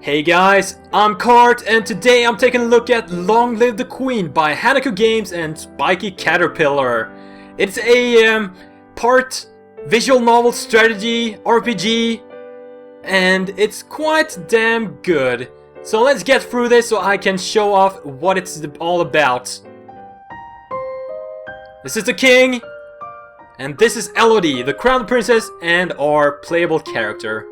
Hey guys, I'm Kart, and today I'm taking a look at Long Live the Queen by Hanako Games and Spiky Caterpillar. It's a part visual novel strategy RPG, and it's quite damn good. So let's get through this so I can show off what it's all about. This is the king, and this is Elodie, the crown princess and our playable character.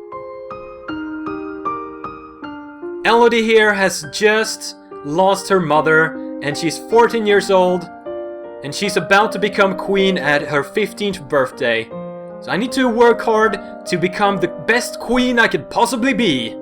Elodie here has just lost her mother, and she's 14 years old, and she's about to become queen at her 15th birthday. So I need to work hard to become the best queen I could possibly be.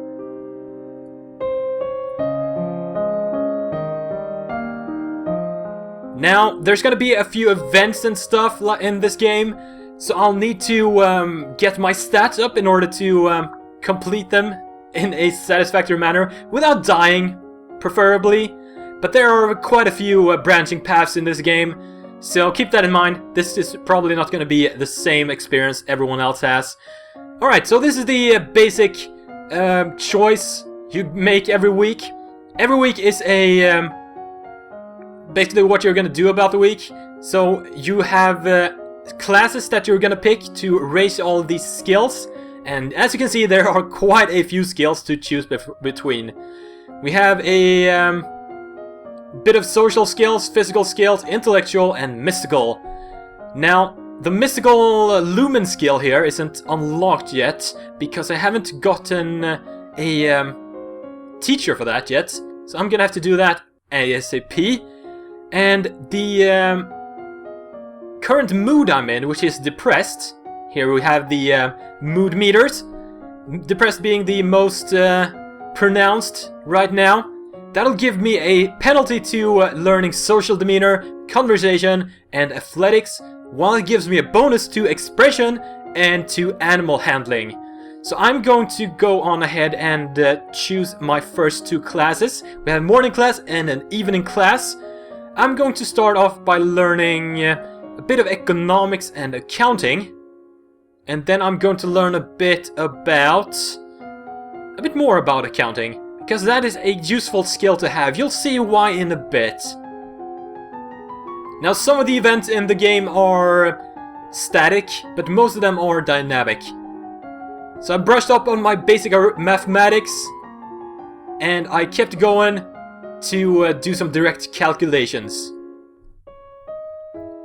Now, there's gonna be a few events and stuff in this game, so I'll need to get my stats up in order to complete them in a satisfactory manner, without dying, preferably. But there are quite a few branching paths in this game, so keep that in mind. This is probably not going to be the same experience everyone else has. Alright, so this is the basic choice you make every week. Every week is a basically what you're going to do about the week. So you have classes that you're going to pick to raise all these skills. And as you can see, there are quite a few skills to choose between. We have a bit of social skills, physical skills, intellectual, and mystical. Now, the mystical Lumen skill here isn't unlocked yet, because I haven't gotten a teacher for that yet. So I'm gonna have to do that ASAP. And the current mood I'm in, which is depressed. Here we have the mood meters, depressed being the most pronounced right now. That'll give me a penalty to learning social demeanor, conversation, and athletics, while it gives me a bonus to expression and to animal handling. So I'm going to go on ahead and choose my first two classes. We have morning class and an evening class. I'm going to start off by learning a bit of economics and accounting. And then I'm going to learn a bit more about accounting, because that is a useful skill to have. You'll see why in a bit. Now, some of the events in the game are static, but most of them are dynamic. So I brushed up on my basic mathematics, and I kept going to do some direct calculations.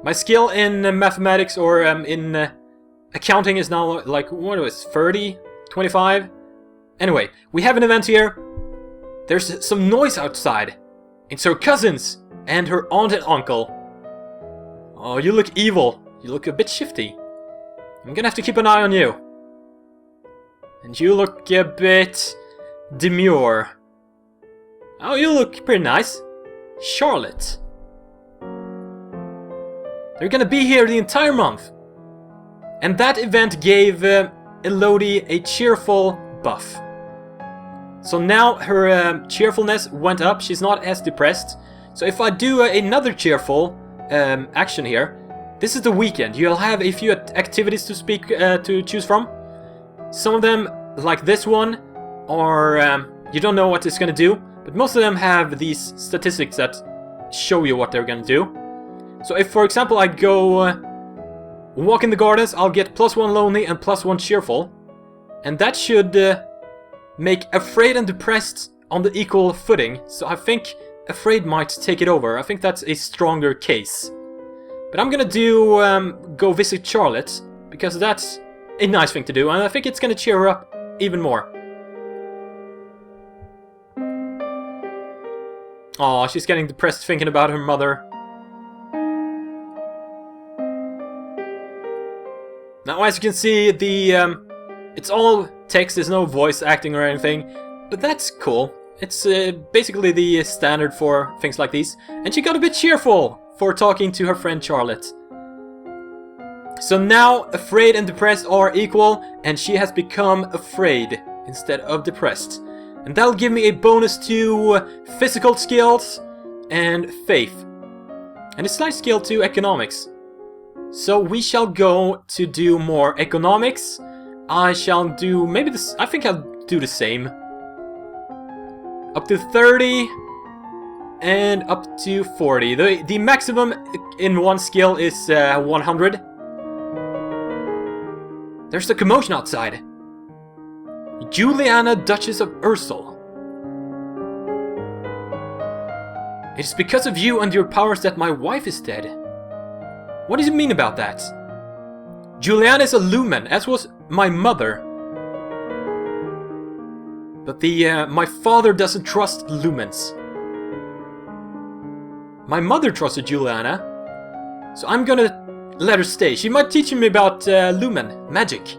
My skill in mathematics, or in accounting, is now like, what was it, 30? 25? Anyway, we have an event here. There's some noise outside. It's her cousins and her aunt and uncle. Oh, you look evil. You look a bit shifty. I'm gonna have to keep an eye on you. And you look a bit demure. Oh, you look pretty nice. Charlotte. They're gonna be here the entire month. And that event gave Elodie a cheerful buff. So now her cheerfulness went up, she's not as depressed. So if I do another cheerful action here, this is the weekend. You'll have a few activities to choose from. Some of them, like this one, are you don't know what it's gonna do, but most of them have these statistics that show you what they're gonna do. So if, for example, I go walk in the gardens, I'll get +1 lonely and +1 cheerful. And that should make afraid and depressed on the equal footing. So I think afraid might take it over. I think that's a stronger case. But I'm gonna go visit Charlotte, because that's a nice thing to do, and I think it's gonna cheer her up even more. Aw, she's getting depressed thinking about her mother. Now, as you can see, it's all text, there's no voice acting or anything, but that's cool. It's basically the standard for things like these. And she got a bit cheerful for talking to her friend Charlotte. So now, afraid and depressed are equal, and she has become afraid instead of depressed. And that'll give me a bonus to physical skills and faith. And a slight skill to economics. So we shall go to do more economics. I shall do maybe this. I think I'll do the same. Up to 30. And up to 40. The maximum in one skill is 100. There's a commotion outside. Juliana, Duchess of Ursel. It is because of you and your powers that my wife is dead. What does it mean about that? Juliana is a Lumen, as was my mother. But my father doesn't trust Lumens. My mother trusted Juliana, so I'm gonna let her stay. She might teach me about Lumen, magic.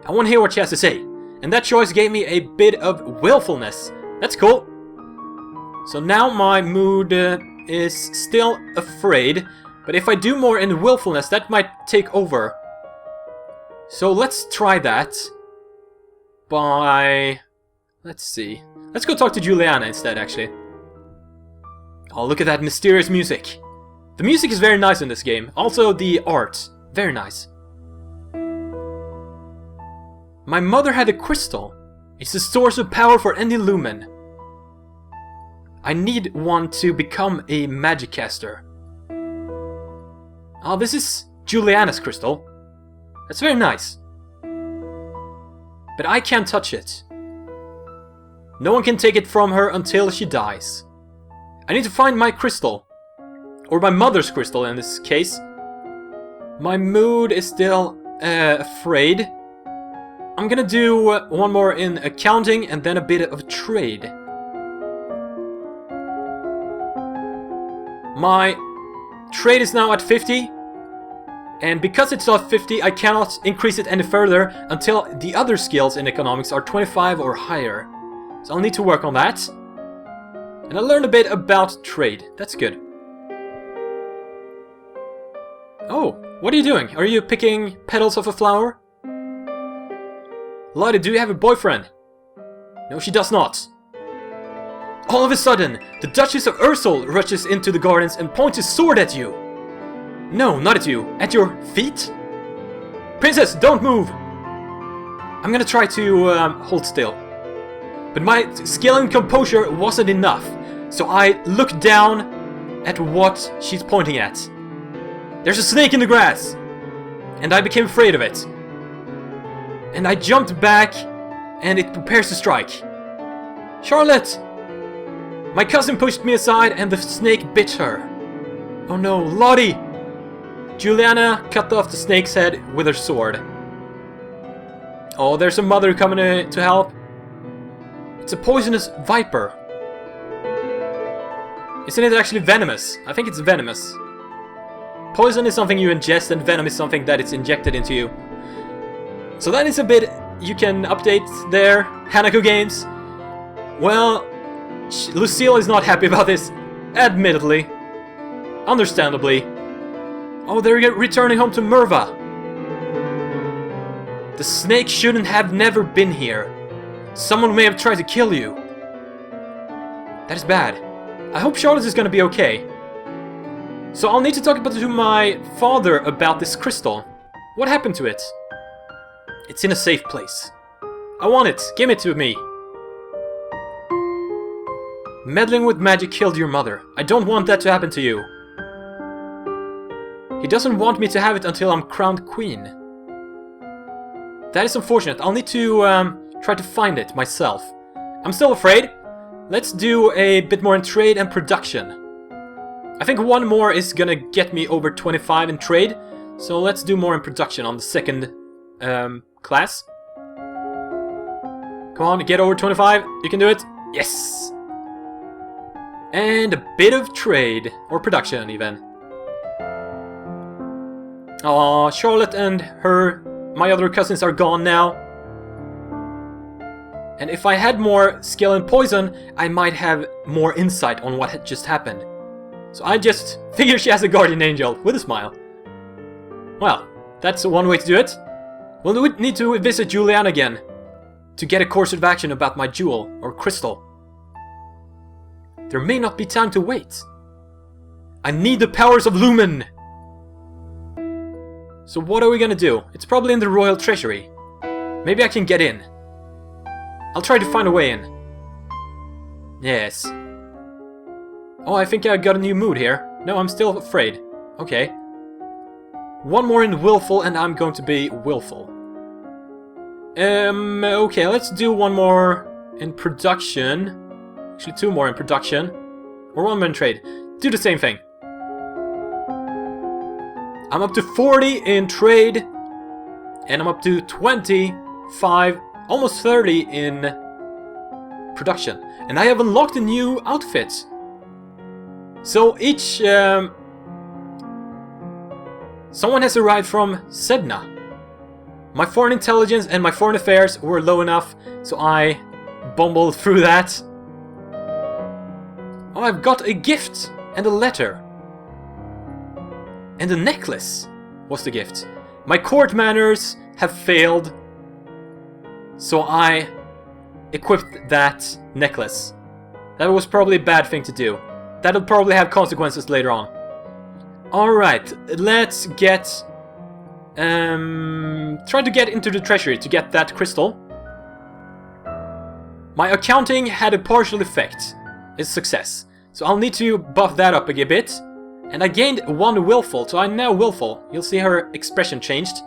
I want to hear what she has to say. And that choice gave me a bit of willfulness. That's cool. So now my mood is still afraid, but if I do more in willfulness, that might take over. So let's try that by... let's see. Let's go talk to Juliana instead, actually. Oh, look at that mysterious music. The music is very nice in this game. Also, the art. Very nice. My mother had a crystal. It's the source of power for any Lumen. I need one to become a magic caster. Oh, this is Juliana's crystal. That's very nice. But I can't touch it. No one can take it from her until she dies. I need to find my crystal. Or my mother's crystal in this case. My mood is still afraid. I'm gonna do one more in accounting and then a bit of trade. My trade is now at 50. And because it's not 50, I cannot increase it any further until the other skills in economics are 25 or higher. So I'll need to work on that. And I learned a bit about trade. That's good. Oh, what are you doing? Are you picking petals of a flower? Lottie, do you have a boyfriend? No, she does not. All of a sudden, the Duchess of Ursel rushes into the gardens and points his sword at you. No, not at you. At your feet? Princess, don't move! I'm gonna try to hold still. But my skill and composure wasn't enough, so I looked down at what she's pointing at. There's a snake in the grass! And I became afraid of it. And I jumped back, and it prepares to strike. Charlotte! My cousin pushed me aside, and the snake bit her. Oh no, Lottie! Juliana cut off the snake's head with her sword. Oh, there's a mother coming to help. It's a poisonous viper. Isn't it actually venomous? I think it's venomous. Poison is something you ingest, and venom is something that is injected into you. So that is a bit you can update there, Hanako Games. Well, Lucille is not happy about this, admittedly. Understandably. Oh, they're returning home to Merva. The snake shouldn't have never been here. Someone may have tried to kill you. That is bad. I hope Charlotte is gonna be okay. So I'll need to talk to my father about this crystal. What happened to it? It's in a safe place. I want it. Give it to me. Meddling with magic killed your mother. I don't want that to happen to you. He doesn't want me to have it until I'm crowned queen. That is unfortunate. I'll need to try to find it myself. I'm still afraid. Let's do a bit more in trade and production. I think one more is gonna get me over 25 in trade. So let's do more in production on the second class. Come on, get over 25. You can do it. Yes! And a bit of trade. Or production, even. Aw, Charlotte and my other cousins are gone now. And if I had more skill in poison, I might have more insight on what had just happened. So I just figure she has a guardian angel, with a smile. Well, that's one way to do it. We'll need to visit Juliana again, to get a course of action about my jewel, or crystal. There may not be time to wait. I need the powers of Lumen! So what are we gonna do? It's probably in the royal treasury. Maybe I can get in. I'll try to find a way in. Yes. Oh, I think I got a new mood here. No, I'm still afraid. Okay. One more in willful and I'm going to be willful. Okay, let's do one more in production. Actually, two more in production. Or one more in trade. Do the same thing. I'm up to 40 in trade. And I'm up to 25, almost 30 in production. And I have unlocked a new outfit. So each... someone has arrived from Sedna. My foreign intelligence and my foreign affairs were low enough, so I bumbled through that. Oh, I've got a gift and a letter. And a necklace was the gift. My court manners have failed, so I equipped that necklace. That was probably a bad thing to do. That'll probably have consequences later on. Alright, let's get... try to get into the treasury to get that crystal. My accounting had a partial effect. It's success. So I'll need to buff that up a bit. And I gained one willful, so I'm now willful. You'll see her expression changed.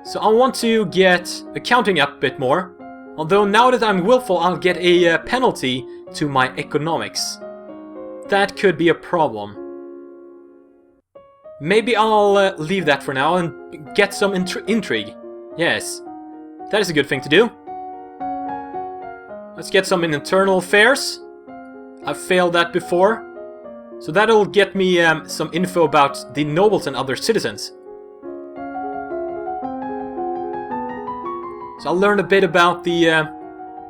So I want to get accounting up a bit more. Although now that I'm willful, I'll get a penalty to my economics. That could be a problem. Maybe I'll leave that for now and get some intrigue. Yes, that is a good thing to do. Let's get some in internal affairs. I've failed that before. So that'll get me some info about the nobles and other citizens. So I'll learn a bit about the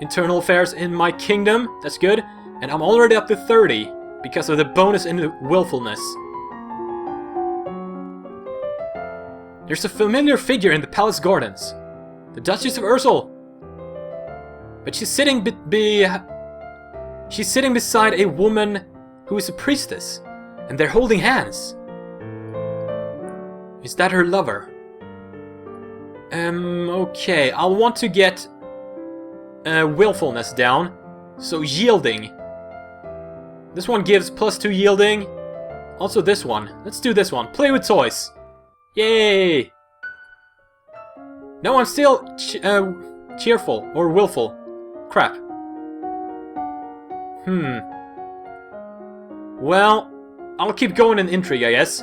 internal affairs in my kingdom. That's good. And I'm already up to 30 because of the bonus in willfulness. There's a familiar figure in the palace gardens. The Duchess of Ursel. But she's sitting beside a woman who is a priestess. And they're holding hands. Is that her lover? Okay. I'll want to get willfulness down. So yielding. This one gives +2 yielding. Also this one. Let's do this one. Play with toys. Yay! No, I'm still cheerful or willful. Crap. Well, I'll keep going in intrigue, I guess.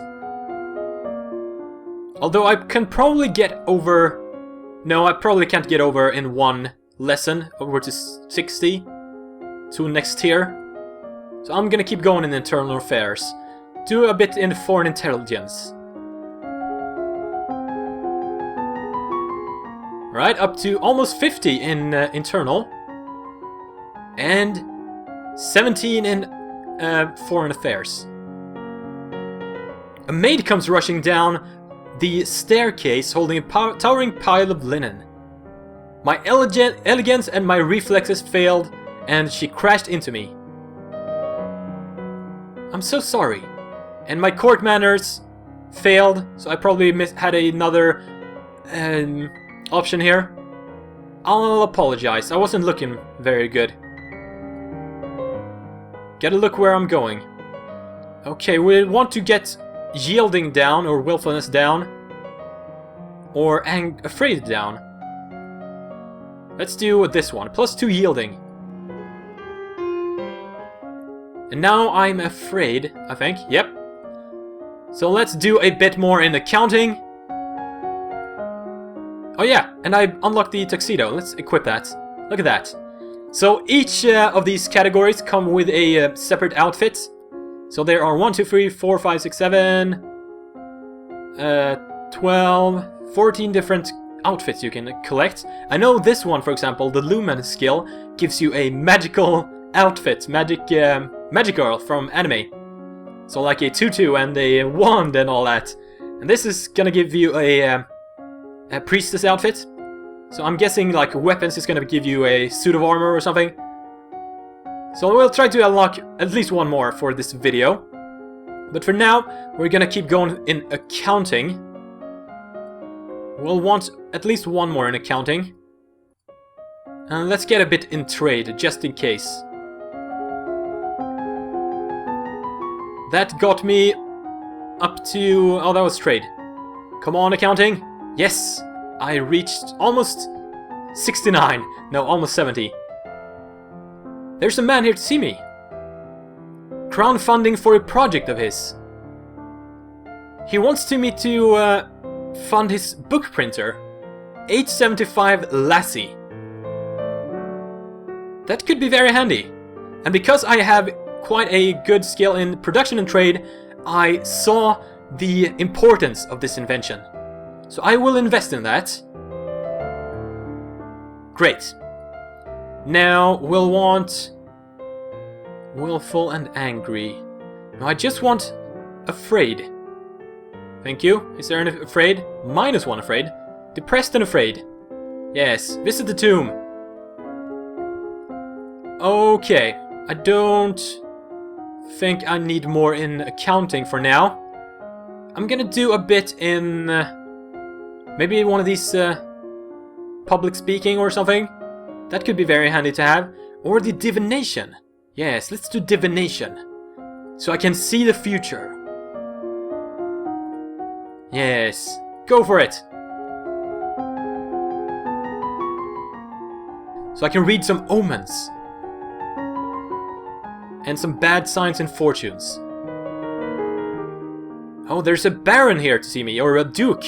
Although I can probably get over... No, I probably can't get over in one lesson over to 60 to next tier. So I'm gonna keep going in internal affairs. Do a bit in foreign intelligence. Right, up to almost 50 in internal. And 17 in foreign affairs. A maid comes rushing down the staircase holding a towering pile of linen. My elegance and my reflexes failed and she crashed into me. I'm so sorry. And my court manners failed, so I probably had another option here. I'll apologize, I wasn't looking very good. Gotta look where I'm going. Okay, we want to get yielding down, or willfulness down. Or afraid down. Let's do this one, +2 yielding. And now I'm afraid, I think, yep. So let's do a bit more in accounting. Oh yeah, and I unlocked the tuxedo. Let's equip that. Look at that. So each of these categories come with a separate outfit. So there are 1, 2, 3, 4, 5, 6, 7, 12, 14 different outfits you can collect. I know this one, for example, the Lumen skill, gives you a magical outfit, magic girl from anime. So like a tutu and a wand and all that. And this is gonna give you a priestess outfit. So I'm guessing like weapons is gonna give you a suit of armor or something. So we'll try to unlock at least one more for this video. But for now, we're gonna keep going in accounting. We'll want at least one more in accounting. And let's get a bit in trade, just in case. That got me up to... Oh, that was trade. Come on, accounting. Yes! I reached almost 69. No, almost 70. There's a man here to see me. Crowdfunding for a project of his. He wants me to fund his book printer. 875 Lassie. That could be very handy. And because I have quite a good skill in production and trade, I saw the importance of this invention. So I will invest in that. Great. Now we'll want willful and angry. No, I just want afraid. Thank you. Is there an afraid? -1 afraid. Depressed and afraid. Yes. Visit the tomb. Okay. I don't think I need more in accounting for now. I'm gonna do a bit in maybe one of these public speaking or something. That could be very handy to have. Or the divination. Yes, let's do divination. So I can see the future. Yes, go for it. So I can read some omens. And some bad signs and fortunes. Oh, there's a baron here to see me, or a duke.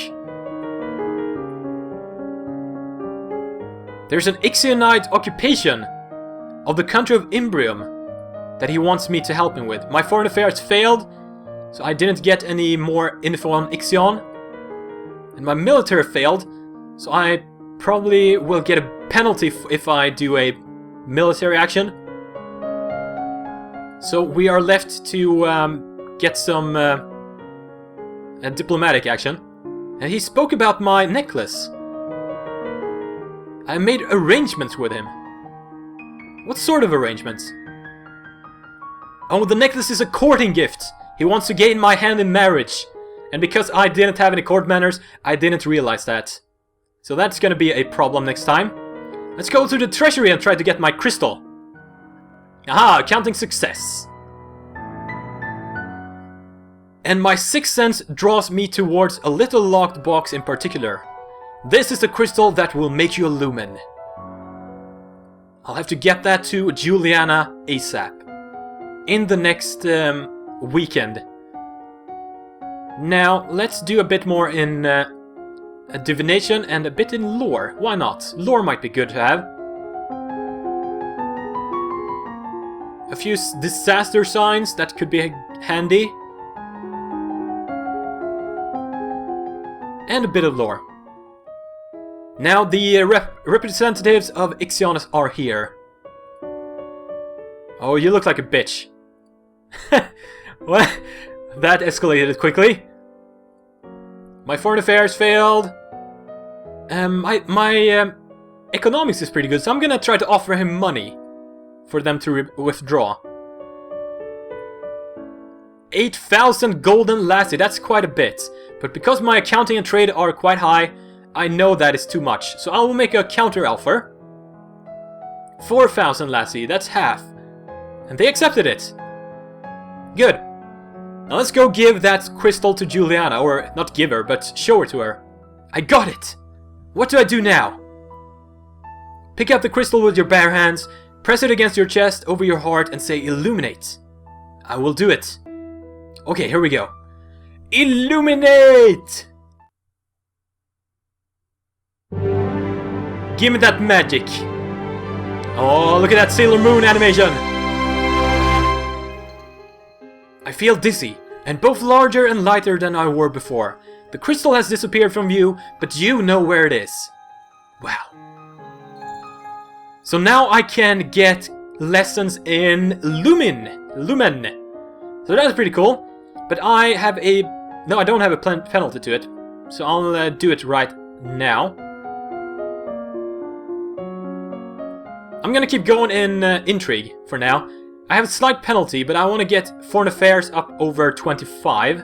There's an Ixionite occupation of the country of Imbrium that he wants me to help him with. My foreign affairs failed, so I didn't get any more info on Ixion. And my military failed, so I probably will get a penalty if I do a military action. So we are left to get some diplomatic action. And he spoke about my necklace. I made arrangements with him. What sort of arrangements? Oh, the necklace is a courting gift. He wants to gain my hand in marriage. And because I didn't have any court manners, I didn't realize that. So that's gonna be a problem next time. Let's go to the Treasury and try to get my crystal. Aha, accounting success. And my sixth sense draws me towards a little locked box in particular. This is the crystal that will make you a Lumen. I'll have to get that to Juliana ASAP. In the next weekend. Now, let's do a bit more in a divination and a bit in lore. Why not? Lore might be good to have. A few disaster signs, that could be handy. And a bit of lore. Now the representatives of Ixionus are here. Oh, you look like a bitch. What? That escalated quickly. My foreign affairs failed. My economics is pretty good, so I'm gonna try to offer him money for them to withdraw. 8,000 golden lassie, that's quite a bit. But because my accounting and trade are quite high, I know that is too much. So I will make a counter offer. 4,000 lassie, that's half. And they accepted it. Good. Now let's go give that crystal to Juliana, or not give her, but show her to her. I got it! What do I do now? Pick up the crystal with your bare hands, press it against your chest, over your heart, and say illuminate. I will do it. Okay, here we go. Illuminate! Give me that magic. Oh, look at that Sailor Moon animation. I feel dizzy, and both larger and lighter than I were before. The crystal has disappeared from view, but you know where it is. Wow. So now I can get lessons in Lumen. So that's pretty cool. But I have a... No, I don't have a penalty to it. So I'll do it right now. I'm gonna keep going in intrigue for now. I have a slight penalty, but I want to get foreign affairs up over 25.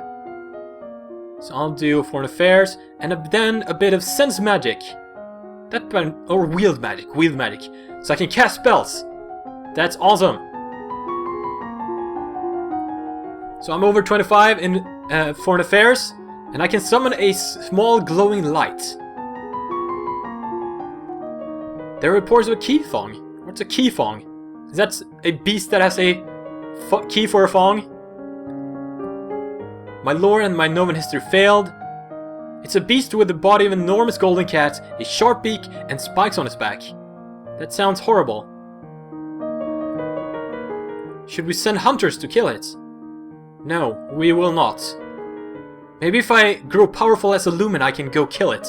So I'll do foreign affairs, and then a bit of sense magic. Or wield magic. So I can cast spells. That's awesome. So I'm over 25 in foreign affairs, and I can summon a small glowing light. There are reports of a key thong. What's a key thong? Is that a beast that has a key for a thong? My lore and my Nomen history failed. It's a beast with the body of an enormous golden cat, a sharp beak, and spikes on its back. That sounds horrible. Should we send hunters to kill it? No, we will not. Maybe if I grow powerful as a Lumen, I can go kill it.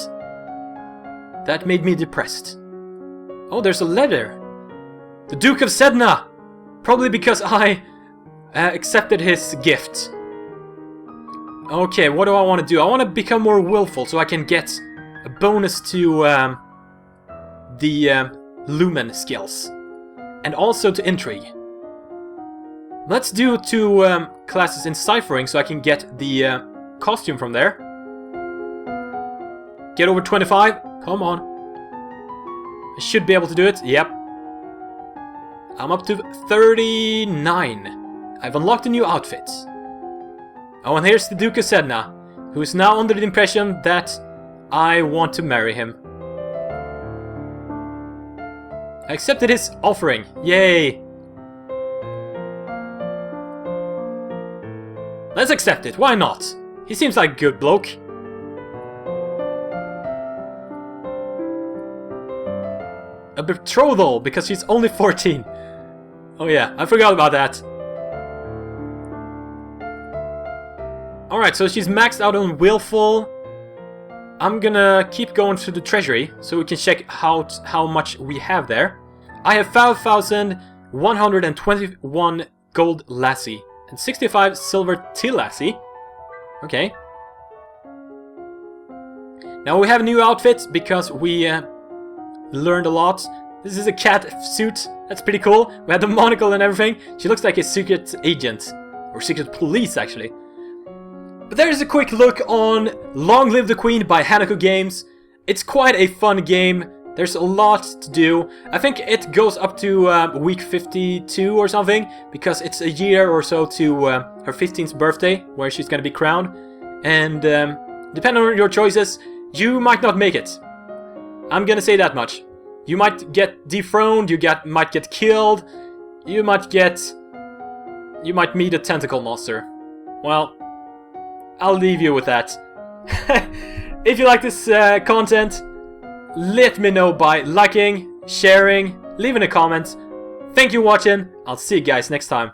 That made me depressed. Oh, there's a letter. The Duke of Sedna! Probably because I accepted his gift. Okay, what do I want to do? I want to become more willful so I can get a bonus to the Lumen skills. And also to intrigue. Let's do 2 classes in ciphering so I can get the costume from there. Get over 25. Come on. I should be able to do it. Yep. I'm up to 39. I've unlocked a new outfit. Oh, and here's the Duke of Sedna, who is now under the impression that I want to marry him. I accepted his offering. Yay! Let's accept it, why not? He seems like a good bloke. A betrothal, because she's only 14. Oh yeah, I forgot about that. Alright, so she's maxed out on willful. I'm gonna keep going to the Treasury, so we can check how much we have there. I have 5,121 gold lassie. And 65 silver tea lassie. Okay. Now we have a new outfit because we learned a lot. This is a cat suit. That's pretty cool. We had the monocle and everything. She looks like a secret agent. Or secret police, actually. But there's a quick look on Long Live the Queen by Hanako Games. It's quite a fun game. There's a lot to do. I think it goes up to week 52 or something, because it's a year or so to her 15th birthday, where she's gonna be crowned. And depending on your choices, you might not make it. I'm gonna say that much. You might get dethroned, might get killed, you might meet a tentacle monster. Well, I'll leave you with that. If you like this content, let me know by liking, sharing, leaving a comment. Thank you for watching. I'll see you guys next time.